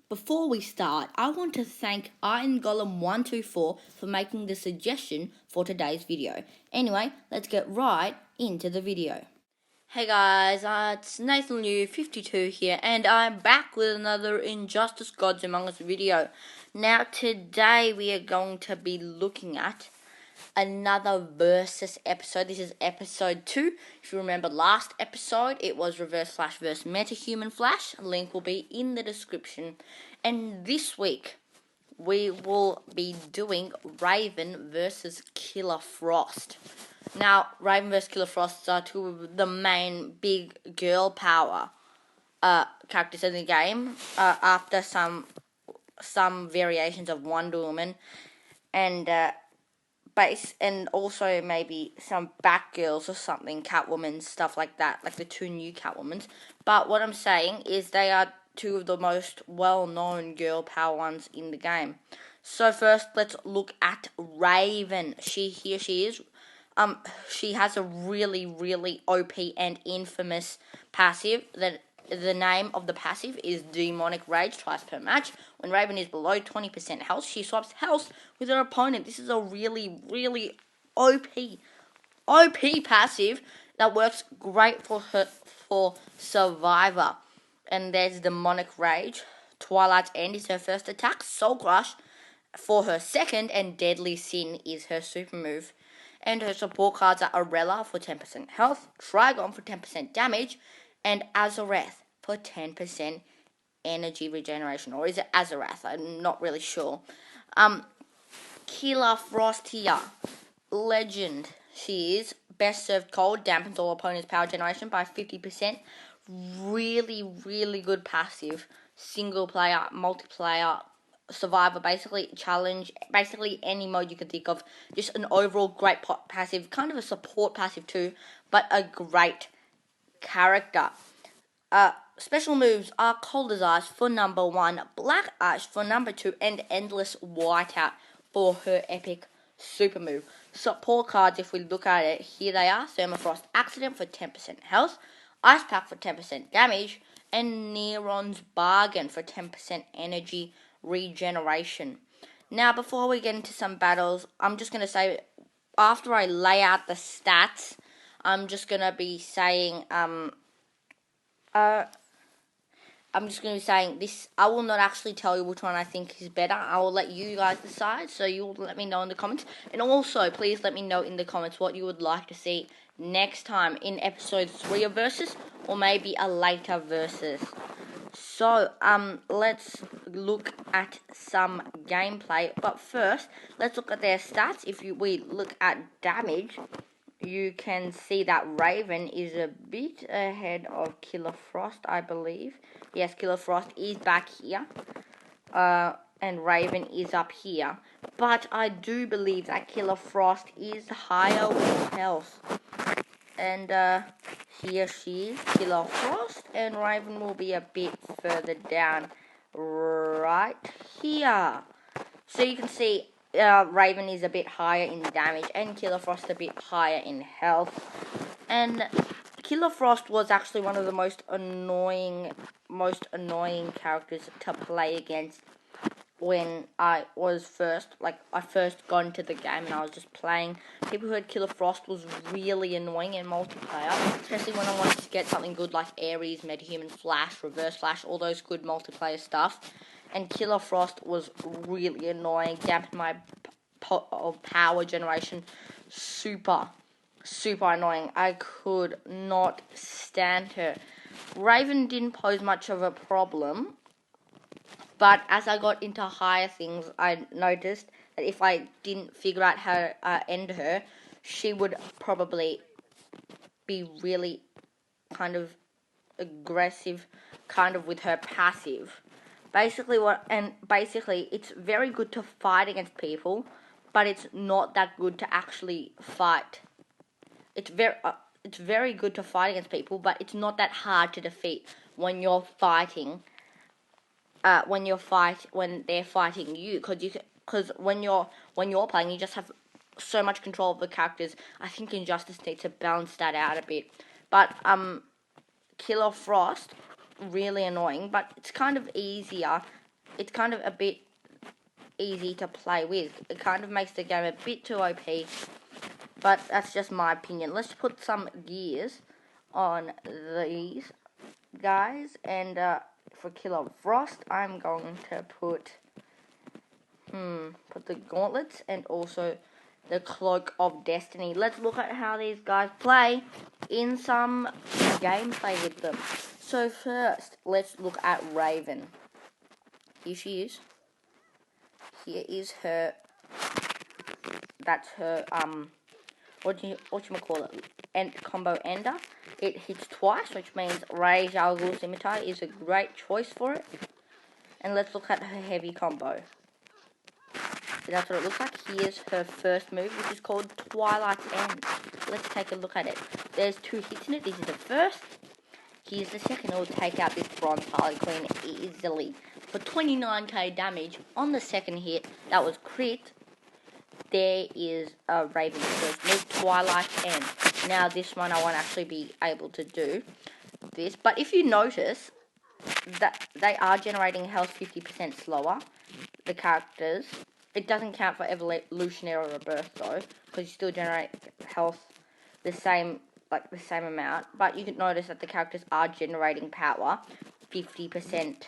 Before we start, I want to thank Iron Golem 124 for making the suggestion for today's video. Anyway, let's get right into the video. Hey guys, it's Nathan Liu 52 here, and I'm back with another Injustice Gods Among Us video. Now today we are going to be looking at another versus episode. This is episode 2. If you remember last episode, it was Reverse Flash vs Metahuman Flash. A link will be in the description. And this week, we will be doing Raven versus Kela Frost. Now, Raven vs Kela Frost are two of the main big girl power characters in the game. After some variations of Wonder Woman and and also maybe some Batgirls or something, Catwoman, stuff like that, like the two new Catwomans. But what I'm saying is they are two of the most well-known girl power ones in the game. So first, let's look at Raven. She is. She has a really, really OP and infamous passive that the name of the passive is Demonic Rage twice per match. When Raven is below 20% health, she swaps health with her opponent. This is a really, really OP passive that works great for Survivor. And there's Demonic Rage. Twilight's End is her first attack. Soul Crush for her second, and Deadly Sin is her super move. And her support cards are Arella for 10% health, Trigon for 10% damage, and Azareth for 10% energy regeneration. Or is it Azarath? I'm not really sure. Kela Frost here. Legend. She is. Best served cold. Dampens all opponents' power generation by 50%. Really, really good passive. Single player, multiplayer, Survivor, basically challenge, basically any mode you can think of. Just an overall great passive, kind of a support passive too, but a great character. Special moves are Cold as Ice for number 1, Black Ice for number 2, and Endless Whiteout for her epic super move. Support cards, if we look at it, here they are. Thermofrost Accident for 10% health, Ice Pack for 10% damage, and Neron's Bargain for 10% energy regeneration. Now, before we get into some battles, I'm just going to say, after I lay out the stats, I'm just going to be saying, this. I will not actually tell you which one I think is better. I will let you guys decide, so you will let me know in the comments. And also, please let me know in the comments what you would like to see next time in episode 3 of Versus, or maybe a later Versus. So, let's look at some gameplay. But first, let's look at their stats. If we look at damage, you can see that Raven is a bit ahead of Kela Frost, I believe. Yes, Kela Frost is back here. And Raven is up here. But I do believe that Kela Frost is higher with health. And here she is, Kela Frost, and Raven will be a bit further down right here. So you can see Raven is a bit higher in damage, and Kela Frost a bit higher in health. And Kela Frost was actually one of the most annoying characters to play against when I first got into the game and I was just playing. People who had Kela Frost was really annoying in multiplayer, especially when I wanted to get something good like Ares, Metahuman Flash, Reverse Flash, all those good multiplayer stuff. And Kela Frost was really annoying, dampened my power generation, super annoying. I could not stand her. Raven didn't pose much of a problem, but as I got into higher things, I noticed that if I didn't figure out how to end her, she would probably be really kind of aggressive, kind of with her passive. Basically, it's very good to fight against people, but it's not that good to actually fight. It's very good to fight against people, but it's not that hard to defeat when you're fighting. When they're fighting you, because when you're playing, you just have so much control of the characters. I think Injustice needs to balance that out a bit. But Kela Frost, really annoying, but it's kind of easier it's kind of a bit easy to play with. It kind of makes the game a bit too OP, but that's just my opinion. Let's put some gears on these guys, and for Kela Frost, I'm going to put the gauntlets and also the Cloak of Destiny. Let's look at how these guys play in some gameplay with them. So first, let's look at Raven. Here she is. Here is her. That's her whatchamacallit, and combo ender. It hits twice, which means Rage Algul Scimitar is a great choice for it. And let's look at her heavy combo. So that's what it looks like. Here's her first move, which is called Twilight End. Let's take a look at it. There's 2 hits in it. This is the first. Here's the second. It will take out this Bronze Harley Quinn easily. For 29k damage on the second hit, that was crit. There is a Raven's first move, Twilight End. Now this one I won't actually be able to do this, but if you notice that they are generating health 50% slower, the characters. It doesn't count for evolutionary rebirth though, because you still generate health the same amount, but you can notice that the characters are generating power 50%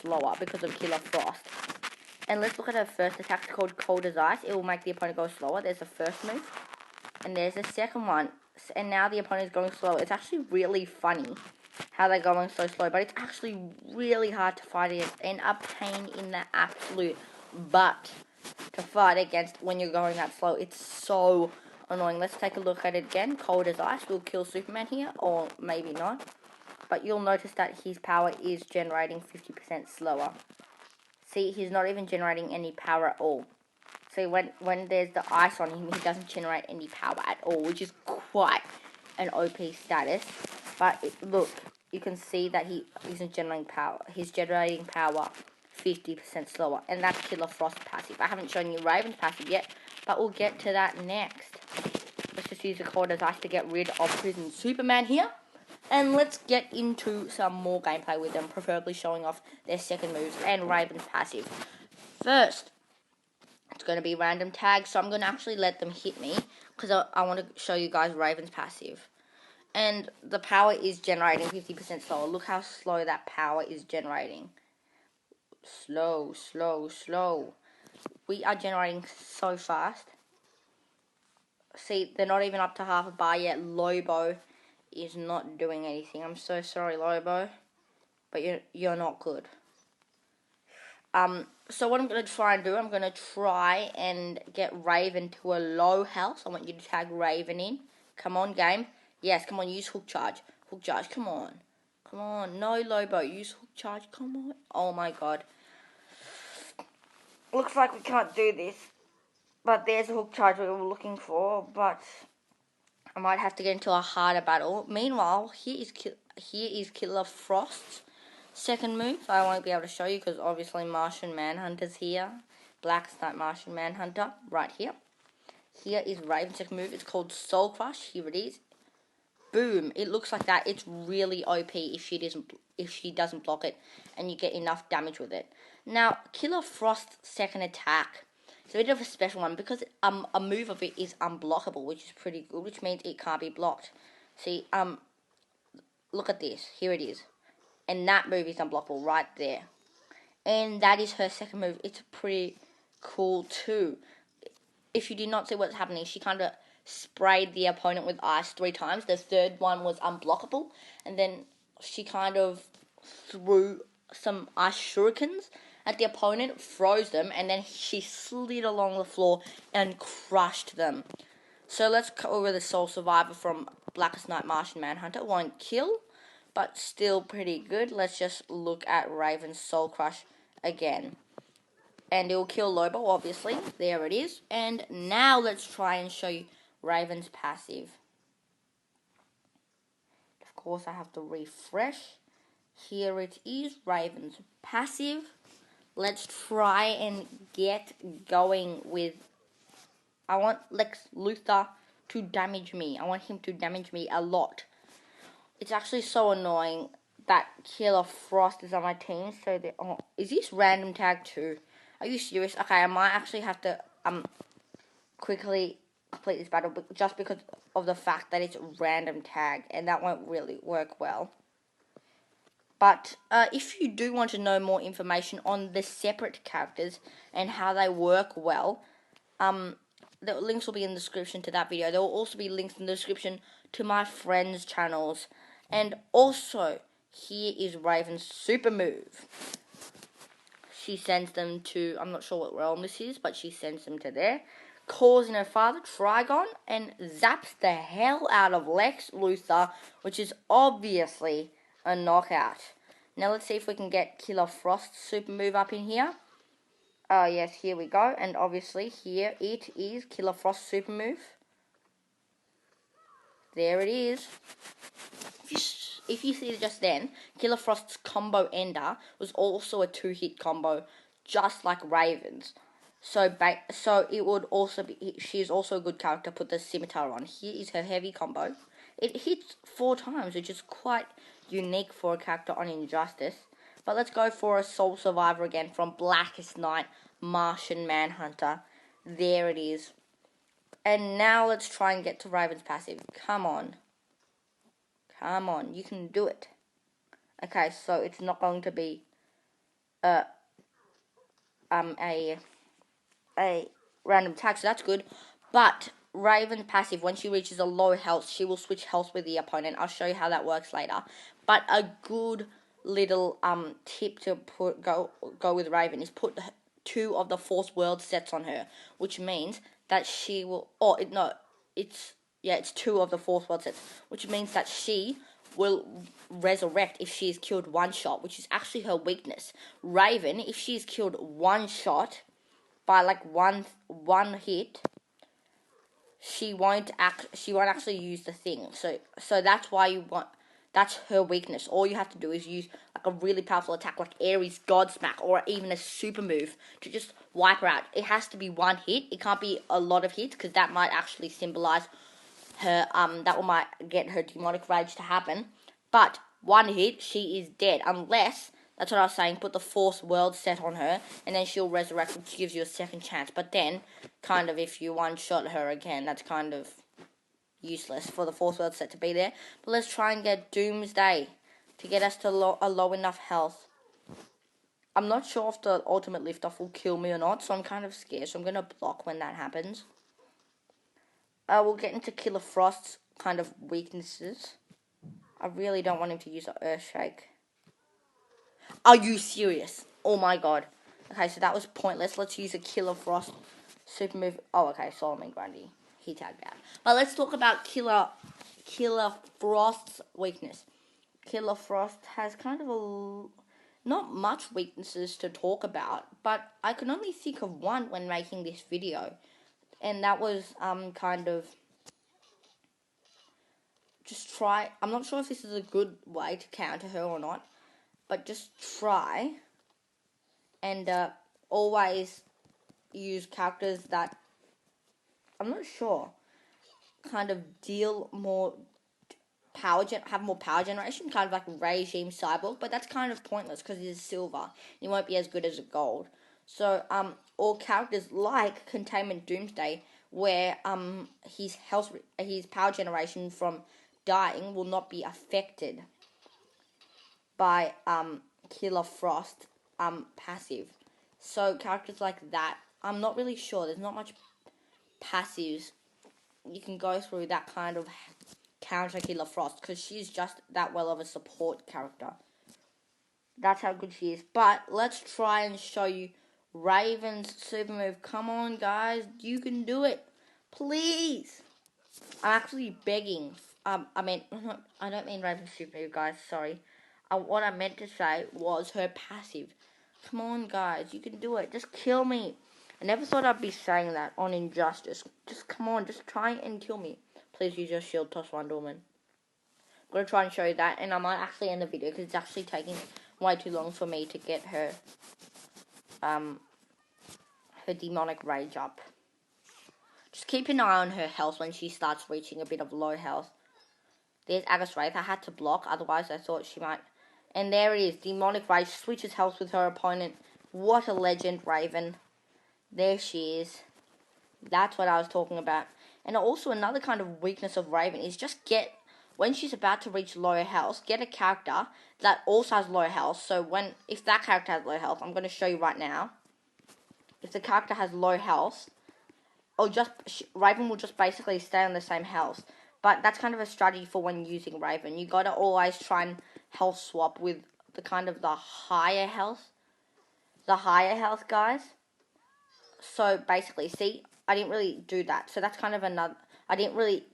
slower because of Kela Frost. And let's look at her first attack. It's called Cold as Ice. It will make the opponent go slower. There's the first move. And there's the second one. And now the opponent is going slow. It's actually really funny how they're going so slow. But it's actually really hard to fight against. And a pain in the absolute butt to fight against when you're going that slow. It's so annoying. Let's take a look at it again. Cold as Ice will kill Superman here. Or maybe not. But you'll notice that his power is generating 50% slower. See, he's not even generating any power at all. See, when there's the ice on him, he doesn't generate any power at all, which is quite an OP status. But look, you can see that he isn't generating power. He's generating power 50% slower, and that's Kela Frost passive. I haven't shown you Raven's passive yet, but we'll get to that next. Let's just use the Cold as Ice to get rid of Prison Superman here. And let's get into some more gameplay with them, preferably showing off their second moves and Raven's passive. First, it's going to be random tags, so I'm going to actually let them hit me, because I want to show you guys Raven's passive. And the power is generating 50% slower. Look how slow that power is generating. Slow, slow, slow. We are generating so fast. See, they're not even up to half a bar yet. Lobo is not doing anything. I'm so sorry, Lobo, but you're not good. So what I'm going to try and do, I'm going to try and get Raven to a low health. I want you to tag Raven in. Come on, game. Yes, come on, use Hook Charge. Hook Charge, come on. Come on, no Lobo, use Hook Charge, come on. Oh my god. Looks like we can't do this. But there's a Hook Charge we were looking for, but I might have to get into a harder battle. Meanwhile, here is Kela Frost's second move. I won't be able to show you because obviously Martian Manhunter's here. Black Knight Martian Manhunter right here. Here is Raven's second move. It's called Soul Crush. Here it is. Boom. It looks like that. It's really OP if she doesn't block it and you get enough damage with it. Now, Kela Frost's second attack. It's a bit of a special one because a move of it is unblockable, which is pretty good, which means it can't be blocked. See, look at this. Here it is. And that move is unblockable right there. And that is her second move. It's pretty cool too. If you did not see what's happening, she kind of sprayed the opponent with ice 3 times. The third one was unblockable. And then she kind of threw some ice shurikens at the opponent, froze them, and then she slid along the floor and crushed them. So let's go over the Soul Survivor from Blackest Night Martian Manhunter. Won't kill, but still pretty good. Let's just look at Raven's Soul Crush again. And it will kill Lobo, obviously. There it is. And now let's try and show you Raven's passive. Of course, I have to refresh. Here it is, Raven's passive. Let's try and get going with... I want Lex Luthor to damage me. I want him to damage me a lot. It's actually so annoying that Kela Frost is on my team. So is this random tag too? Are you serious? Okay, I might actually have to quickly complete this battle, but just because of the fact that it's random tag, and that won't really work well. But if you do want to know more information on the separate characters and how they work well, the links will be in the description to that video. There will also be links in the description to my friends' channels. And also, here is Raven's super move. She sends them to, I'm not sure what realm this is, but she sends them to there. Calls in her father, Trigon, and zaps the hell out of Lex Luthor, which is obviously a knockout. Now let's see if we can get Kela Frost's super move up in here. Yes, here we go. And obviously here it is Kela Frost's super move. There it is. If you see it just then, Kela Frost's combo ender was also a 2-hit combo, just like Raven's. So it would also be, she is also a good character. Put the scimitar on. Here is her heavy combo. It hits 4 times, which is quite unique for a character on Injustice. But let's go for a Soul Survivor again from Blackest Night, Martian Manhunter. There it is. And now let's try and get to Raven's passive. Come on. Come on, you can do it. Okay, so it's not going to be a random tag, so that's good. But Raven's passive, when she reaches a low health, she will switch health with the opponent. I'll show you how that works later. But a good little tip to go with Raven is put 2 of the Force World sets on her, which means that she will. It's 2 of the Force World sets, which means that she will resurrect if she is killed 1 shot, which is actually her weakness. Raven, if she is killed 1 shot by like one hit, she won't actually use the thing. So that's why that's her weakness. All you have to do is use like a really powerful attack like Ares Godsmack or even a super move to just wipe her out. It has to be 1 hit. It can't be a lot of hits because that might actually symbolize her might get her demonic rage to happen. But 1 hit, she is dead, unless, that's what I was saying, put the Force World set on her and then she'll resurrect, which gives you a second chance. But then kind of if you one-shot her again, that's kind of useless for the Force World set to be there. But let's try and get Doomsday to get us to a low enough health. I'm not sure if the ultimate lift-off will kill me or not, so I'm kind of scared. So I'm going to block when that happens. We'll get into Kela Frost's kind of weaknesses. I really don't want him to use an Earthshake. Are you serious? Oh my god. Okay, so that was pointless. Let's use a Kela Frost super move. Oh, okay, Solomon Grundy. He tagged out. But let's talk about Kela Frost's weakness. Kela Frost has kind of not much weaknesses to talk about, but I can only think of one when making this video. And that was kind of just try. I'm not sure if this is a good way to counter her or not, but just try and always use characters that I'm not sure kind of deal more have more power generation, kind of like Regime Cyborg, but that's kind of pointless because he's silver. He won't be as good as a gold. So or characters like Containment Doomsday, where his power generation from dying will not be affected by Kela Frost passive. So characters like that, I'm not really sure. There's not much passives you can go through that kind of counter Kela Frost because she's just that well of a support character. That's how good she is. But let's try and show you Raven's super move. Come on, guys, you can do it, please. I'm actually begging. I don't mean Raven's super move, guys. Sorry. What I meant to say was her passive. Come on, guys, you can do it. Just kill me. I never thought I'd be saying that on Injustice. Just come on, just try and kill me. Please use your shield toss, Wonder Woman. I'm going to try and show you that, and I might actually end the video because it's actually taking way too long for me to get her demonic rage up. Just keep an eye on her health when she starts reaching a bit of low health. There's Agus Wraith. I had to block, otherwise I thought she might And there it is. Demonic Rage switches health with her opponent. What a legend, Raven. There she is. That's what I was talking about. And also another kind of weakness of Raven is just when she's about to reach lower health, get a character that also has low health. So if that character has low health, I'm going to show you right now. If the character has low health, Raven will just basically stay on the same health. But that's kind of a strategy for when using Raven. You gotta always try and health swap with the higher health. The higher health guys. So basically, see, I didn't really do that. So that's kind of I didn't really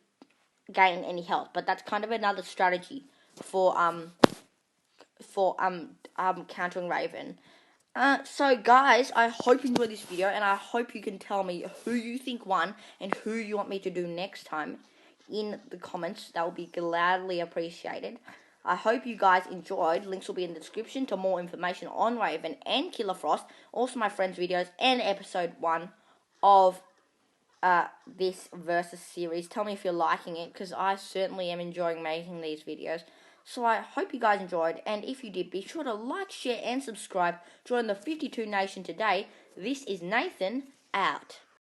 gain any health, but that's kind of another strategy for countering Raven. So guys, I hope you enjoyed this video, and I hope you can tell me who you think won and who you want me to do next time in the comments. That will be gladly appreciated. I hope you guys enjoyed. Links will be in the description to more information on Raven and Kela Frost. Also my friends' videos and episode 1 of this Versus series. Tell me if you're liking it, because I certainly am enjoying making these videos. So I hope you guys enjoyed, and if you did, be sure to like, share, and subscribe. Join the 52 Nation today. This is Nathan, out.